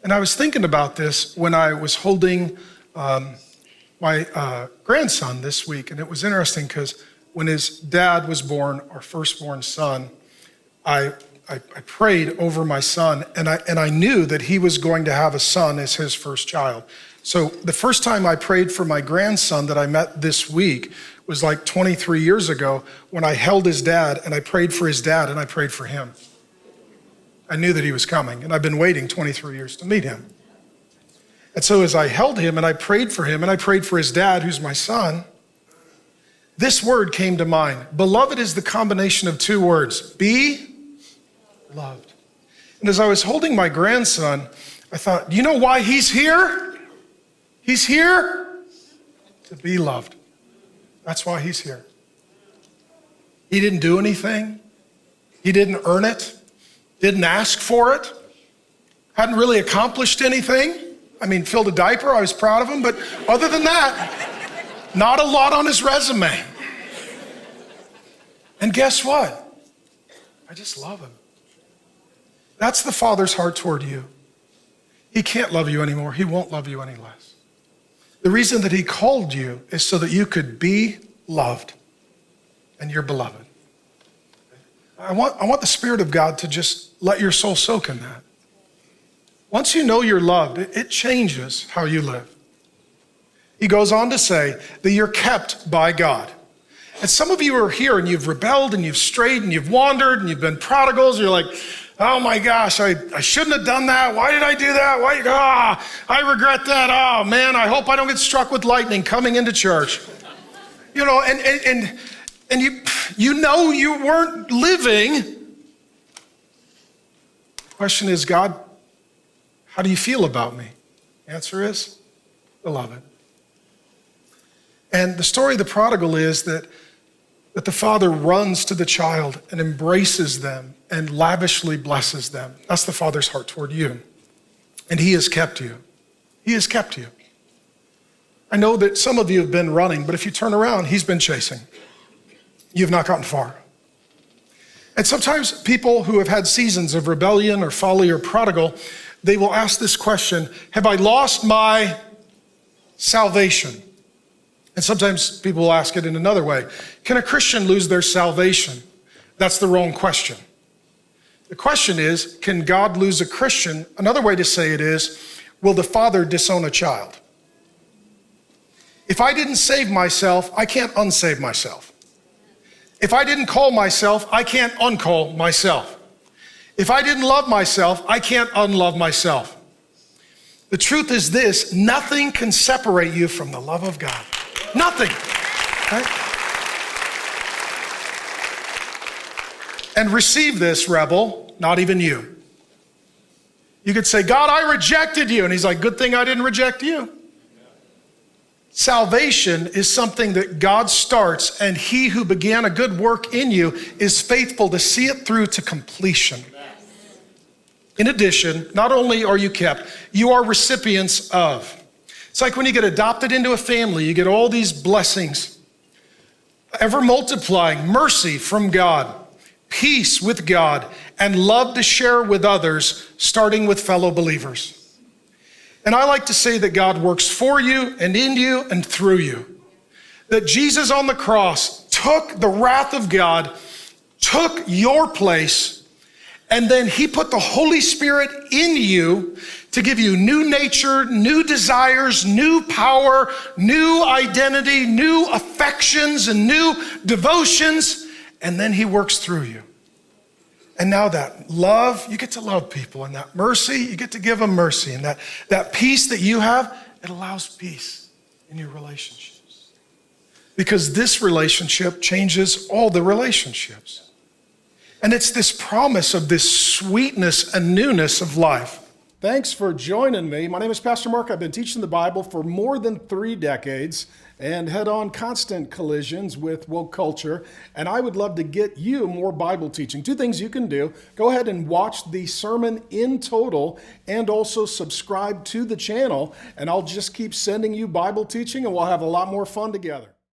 And I was thinking about this when I was holding my grandson this week. And it was interesting because when his dad was born, our firstborn son, I prayed over my son, and I knew that he was going to have a son as his first child. So the first time I prayed for my grandson that I met this week was like 23 years ago when I held his dad and I prayed for his dad and I prayed for him. I knew that he was coming, and I've been waiting 23 years to meet him. And so as I held him and I prayed for him and I prayed for his dad, who's my son, this word came to mind. Beloved is the combination of two words: be loved. And as I was holding my grandson, I thought, you know why he's here? He's here to be loved. That's why he's here. He didn't do anything. He didn't earn it. Didn't ask for it. Hadn't really accomplished anything. I mean, filled a diaper. I was proud of him. But other than that, not a lot on his resume. And guess what? I just love him. That's the Father's heart toward you. He can't love you anymore. He won't love you any less. The reason that he called you is so that you could be loved, and you're beloved. I want the Spirit of God to just let your soul soak in that. Once you know you're loved, it changes how you live. He goes on to say that you're kept by God. And some of you are here and you've rebelled and you've strayed and you've wandered and you've been prodigals. And you're like, oh my gosh, I shouldn't have done that. Why did I do that? I regret that. Oh man, I hope I don't get struck with lightning coming into church. You know, and you know you weren't living. The question is, God, how do you feel about me? Answer is, beloved. And the story of the prodigal is that the father runs to the child and embraces them and lavishly blesses them. That's the Father's heart toward you. And he has kept you. He has kept you. I know that some of you have been running, but if you turn around, he's been chasing. You've not gotten far. And sometimes people who have had seasons of rebellion or folly or prodigal, they will ask this question: have I lost my salvation? And sometimes people will ask it in another way: can a Christian lose their salvation? That's the wrong question. The question is, can God lose a Christian? Another way to say it is, will the father disown a child? If I didn't save myself, I can't unsave myself. If I didn't call myself, I can't uncall myself. If I didn't love myself, I can't unlove myself. The truth is this: nothing can separate you from the love of God. Nothing. Right? And receive this, rebel, not even you. You could say, God, I rejected you. And he's like, good thing I didn't reject you. Salvation is something that God starts, and he who began a good work in you is faithful to see it through to completion. In addition, not only are you kept, you are recipients of. It's like when you get adopted into a family, you get all these blessings, ever multiplying mercy from God, peace with God, and love to share with others, starting with fellow believers. And I like to say that God works for you and in you and through you. That Jesus on the cross took the wrath of God, took your place, and then he put the Holy Spirit in you to give you new nature, new desires, new power, new identity, new affections, and new devotions. And then he works through you. And now that love, you get to love people. And that mercy, you get to give them mercy. And that peace that you have, it allows peace in your relationships. Because this relationship changes all the relationships. And it's this promise of this sweetness and newness of life. Thanks for joining me. My name is Pastor Mark. I've been teaching the Bible for more than 3 decades and head on constant collisions with woke culture. And I would love to get you more Bible teaching. 2 things you can do. Go ahead and watch the sermon in total and also subscribe to the channel. And I'll just keep sending you Bible teaching and we'll have a lot more fun together.